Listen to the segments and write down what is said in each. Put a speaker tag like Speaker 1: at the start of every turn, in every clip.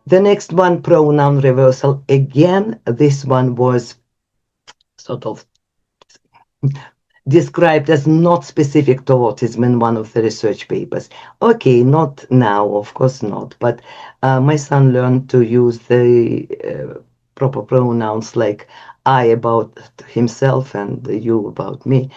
Speaker 1: The next one, pronoun reversal. Again, this one was sort of described as not specific to autism in one of the research papers. Okay, not now, of course not, but my son learned to use the proper pronouns like I about himself and you about me.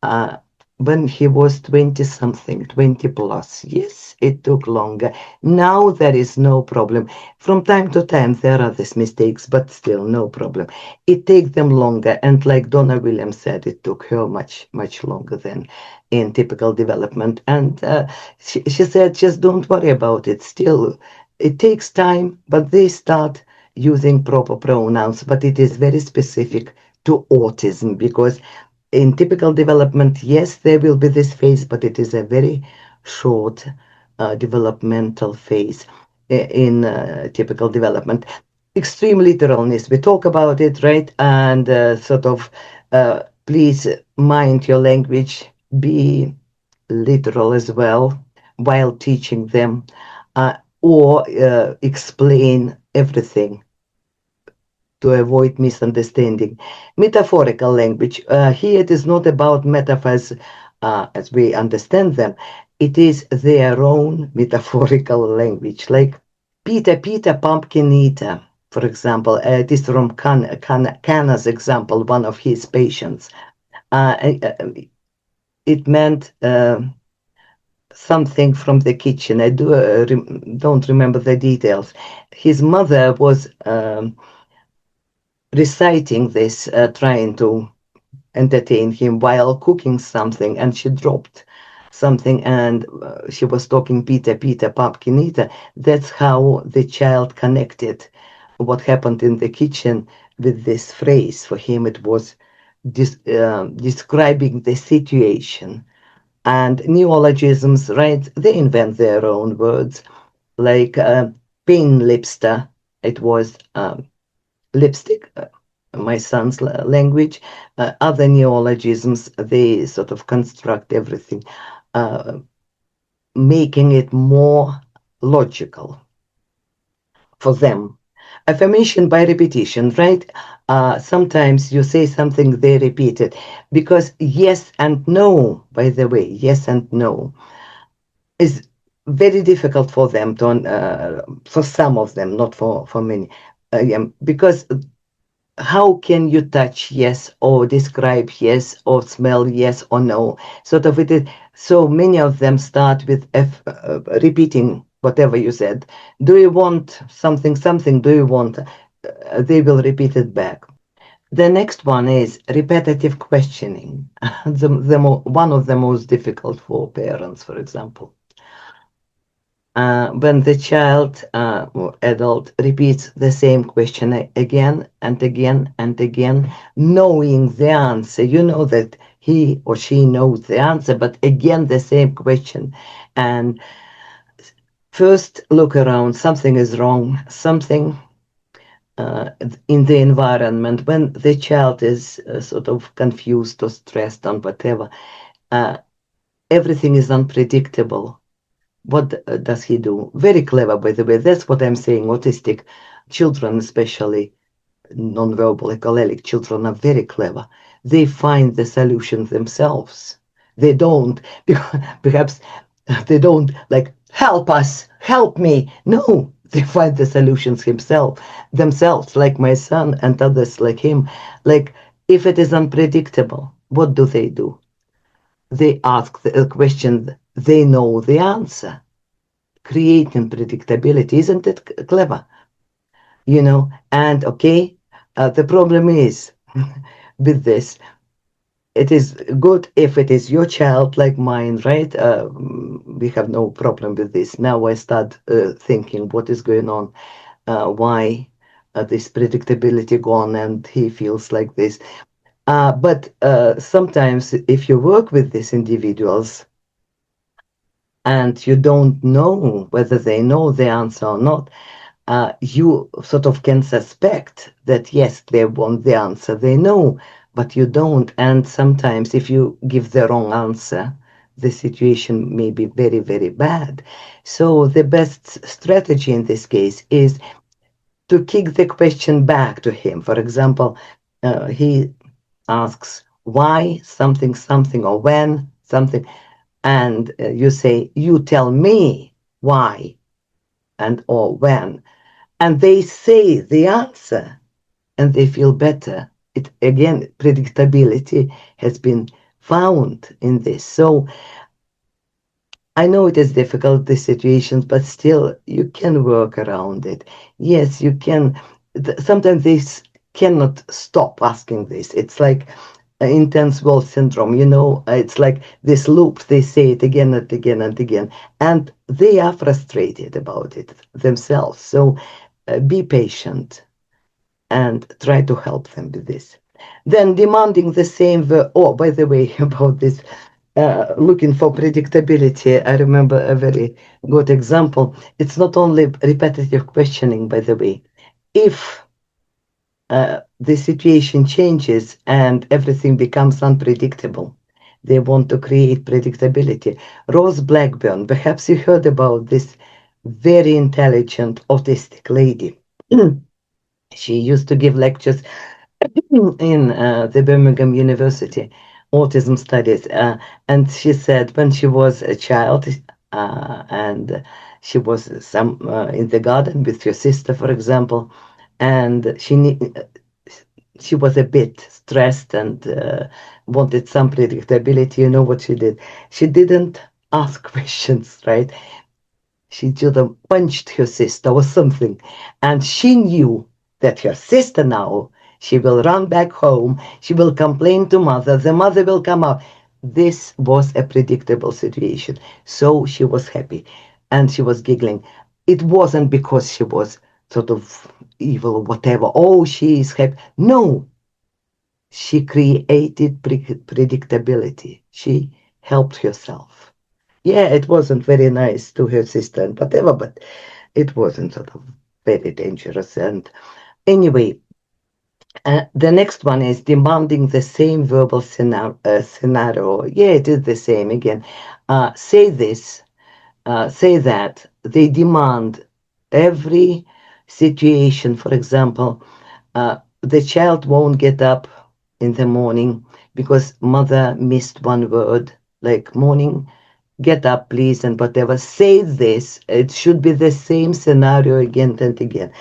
Speaker 1: Uh, when he was 20 something, 20 plus. Yes, it took longer. Now there is no problem. From time to time there are these mistakes, but still no problem. It takes them longer. And like Donna Williams said, it took her much, much longer than in typical development. And she said, just don't worry about it. Still, it takes time, but they start using proper pronouns, but it is very specific to autism because in typical development, yes, there will be this phase, but it is a very short developmental phase in typical development. Extreme literalness, we talk about it, right? And sort of, please mind your language, be literal as well while teaching them, or explain everything to avoid misunderstanding. Metaphorical language. Here it is not about metaphors as we understand them. It is their own metaphorical language. Like Peter, Peter, pumpkin eater, for example. This from Kana's example, one of his patients. It meant something from the kitchen. I don't remember the details. His mother was reciting this, trying to entertain him while cooking something, and she dropped something, and she was talking Peter, Peter, pumpkin eater. That's how the child connected what happened in the kitchen with this phrase. For him, it was describing the situation. And neologisms, right? They invent their own words, like pin lipster. It was lipstick, my son's language. Other neologisms, they sort of construct everything, uh, making it more logical for them. Affirmation by repetition, right? Sometimes you say something, they repeat it. Because yes and no, by the way, yes and no is very difficult for them to, for some of them, not for many. Yeah, because how can you touch yes or describe yes or smell yes or no? Sort of it is. So many of them start with repeating whatever you said. Do you want something, something? Do you want? They will repeat it back. The next one is repetitive questioning. One of the most difficult for parents, for example. When the child or adult repeats the same question again and again and again, knowing the answer, you know that he or she knows the answer, but again the same question. And first look around, something is wrong, something in the environment. When the child is sort of confused or stressed or whatever, uh, everything is unpredictable. What does he do? Very clever, by the way. That's what I'm saying. Autistic children, especially non-verbal echolalic children, are very clever. They find the solution themselves. They don't, perhaps they don't like, help us, help me. No, they find the solutions themselves, like my son and others like him. Like, if it is unpredictable, what do? They ask the question, they know the answer. Creating predictability, isn't it clever? And okay, the problem is with this, it is good if it is your child like mine, right? We have no problem with this. Now I start thinking what is going on, why this predictability gone and he feels like this. But sometimes if you work with these individuals, and you don't know whether they know the answer or not, you sort of can suspect that yes, they want the answer, they know, but you don't. And sometimes if you give the wrong answer, the situation may be very, very bad. So the best strategy in this case is to kick the question back to him. For example, he asks why something something or when something, and you say, you tell me why and or when, and they say the answer and they feel better. It again, predictability has been found in this. So I know it is difficult, the situations, but still you can work around it. Yes, you can. Sometimes this cannot stop asking this. It's like intense wolf syndrome, it's like this loop. They say it again and again and again, and they are frustrated about it themselves. So be patient and try to help them with this. Then demanding the same. Oh, by the way, about this, looking for predictability, I remember a very good example. It's not only repetitive questioning, by the way. If the situation changes and everything becomes unpredictable, they want to create predictability. Rose Blackburn, perhaps you heard about this very intelligent autistic lady. She used to give lectures in the Birmingham University autism studies, and she said when she was a child, and she was in the garden with your sister, for example, and she was a bit stressed and wanted some predictability. You know what she did? She didn't ask questions, right? She just punched her sister or something. And she knew that her sister now, she will run back home, she will complain to mother, the mother will come out. This was a predictable situation. So she was happy and she was giggling. It wasn't because she was sort of evil or whatever. Oh, she is happy. No, she created predictability. She helped herself. Yeah, it wasn't very nice to her sister and whatever, but it wasn't sort of very dangerous. And anyway, the next one is demanding the same verbal scenario. Yeah, it is the same again. Say this, say that. They demand every situation. For example, the child won't get up in the morning because mother missed one word, like morning, get up, please, and whatever. Say this. It should be the same scenario again and again.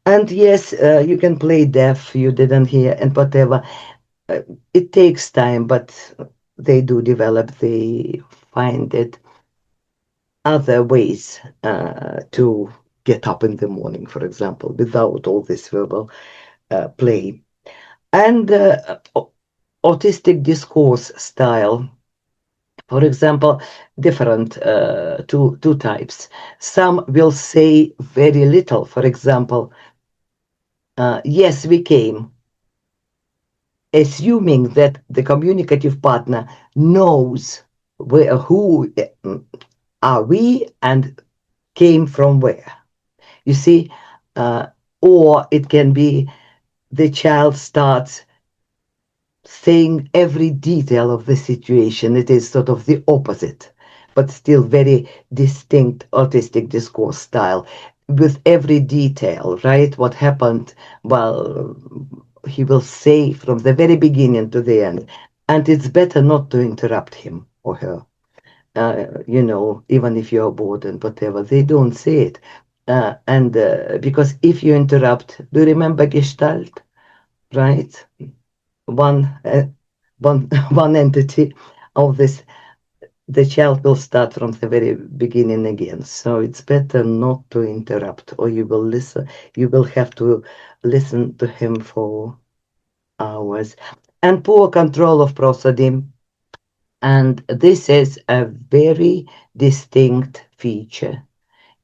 Speaker 1: And yes, you can play deaf, you didn't hear, and whatever. Uh, it takes time, but they do develop, they find it other ways to get up in the morning, for example, without all this verbal play. And autistic discourse style, for example, different two types. Some will say very little. For example, yes, we came, assuming that the communicative partner knows who are we and came from where. You see, uh, or it can be the child starts saying every detail of the situation. It is sort of the opposite, but still very distinct autistic discourse style with every detail, right? What happened? Well, he will say from the very beginning to the end. And it's better not to interrupt him or her. Even if you're bored and whatever, they don't say it. And because if you interrupt, do you remember Gestalt, right? one one one entity of this, the child will start from the very beginning again. So it's better not to interrupt, or you will have to listen to him for hours. And poor control of prosody, and this is a very distinct feature.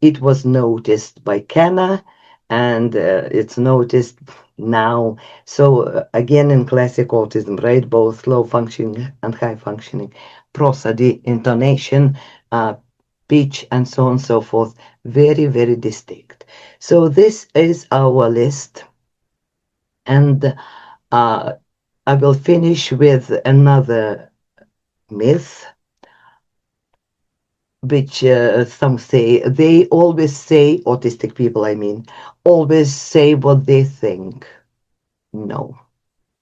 Speaker 1: It was noticed by Kenna, and it's noticed now. So again, in classic autism, right, both low functioning and high functioning, prosody, intonation, pitch, and so on and so forth, very, very distinct. So this is our list, and I will finish with another myth. which some say, they always say, autistic people, I mean, always say what they think. No,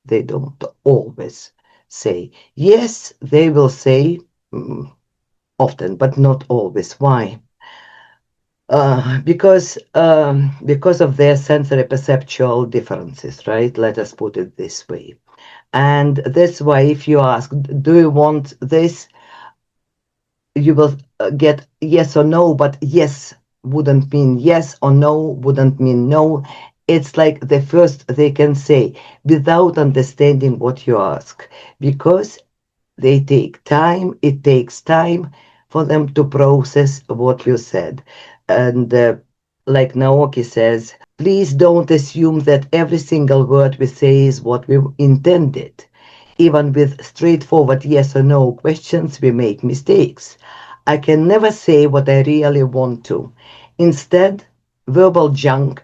Speaker 1: they don't always say. Yes, they will say often, but not always. Why? Because of their sensory perceptual differences, right? Let us put it this way. And that's why if you ask, do you want this? You will get yes or no, but yes wouldn't mean yes or no wouldn't mean no. It's like the first they can say without understanding what you ask, because they take time. It takes time for them to process what you said. And like Naoki says, please don't assume that every single word we say is what we intended. Even with straightforward yes or no questions, we make mistakes. I can never say what I really want to. Instead, verbal junk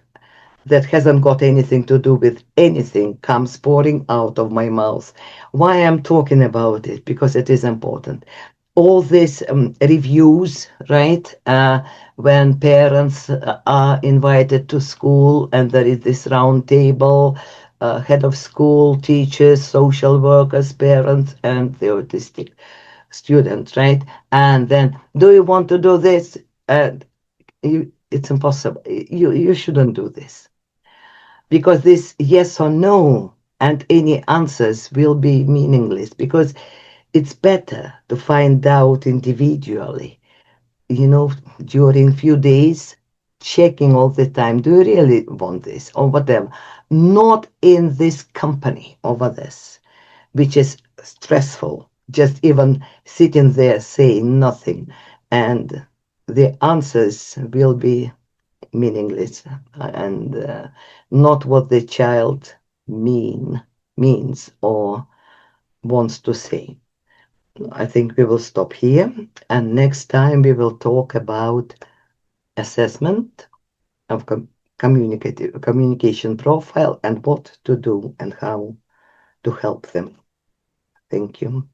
Speaker 1: that hasn't got anything to do with anything comes pouring out of my mouth. Why I'm talking about it? Because it is important. All these reviews, right? When parents are invited to school and there is this round table, head of school, teachers, social workers, parents, and the autistic students, right? And then, do you want to do this? It's impossible. You shouldn't do this, because this yes or no and any answers will be meaningless, because it's better to find out individually, you know, during few days, checking all the time, do you really want this or whatever, not in this company over this, which is stressful, just even sitting there saying nothing, and the answers will be meaningless, and not what the child means or wants to say. I think we will stop here, and next time we will talk about assessment of communicative communication profile and what to do and how to help them. Thank you.